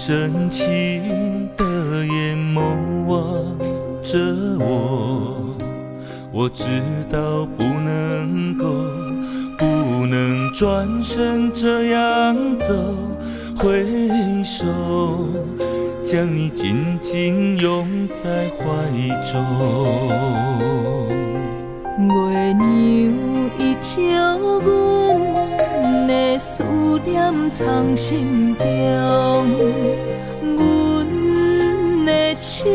深情的眼眸望着我，我知道不能转身这样走，挥手将你紧紧拥在怀中。月娘伊照阮的思念藏心中，阮的手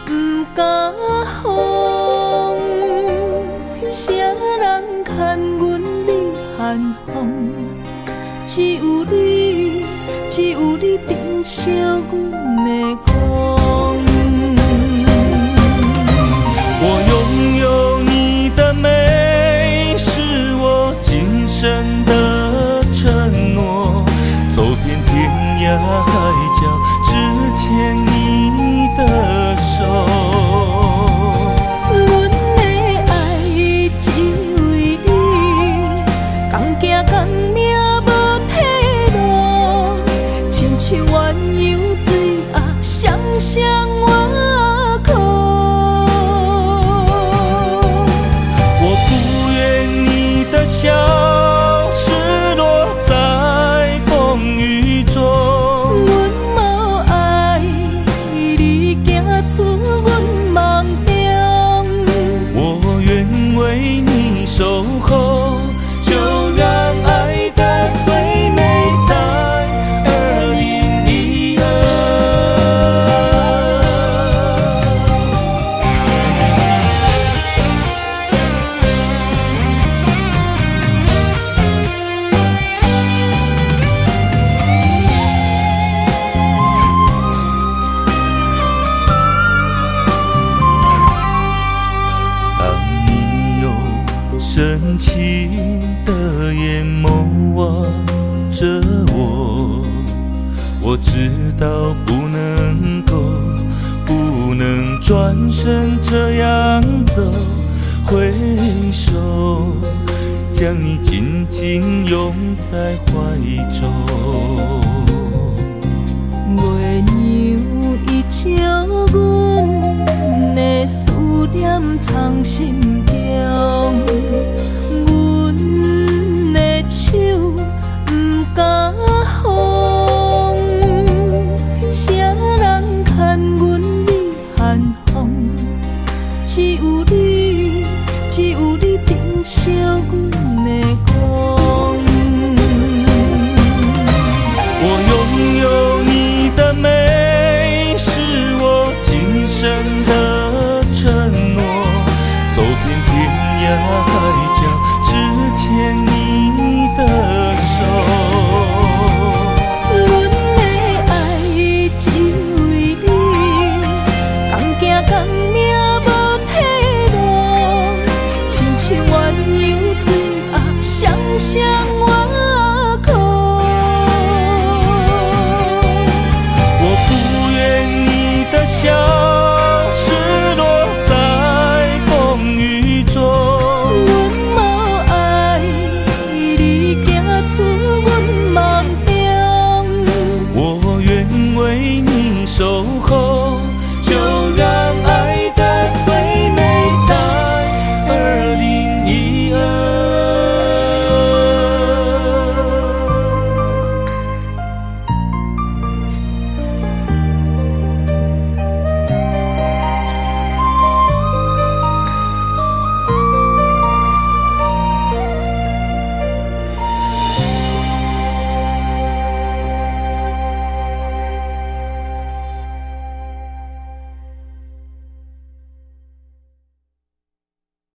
不敢放，谁人牵阮你含风？只有你，只有你珍惜阮的光。我拥有你的美，是我今生的承诺。走遍天涯海角，只牵你的手。阮的爱只为你，同行同命无退路，亲像鸳鸯水鸭，双双活靠。我不愿你的笑失落在风雨中，阮无爱你行出阮梦中，我愿为你守候，就让爱的最美在2012。当你用深情的眼眸望着我，我知道不能转身这样走，挥手将你紧紧拥在怀中。月娘伊照阮的思念藏心中，阮的手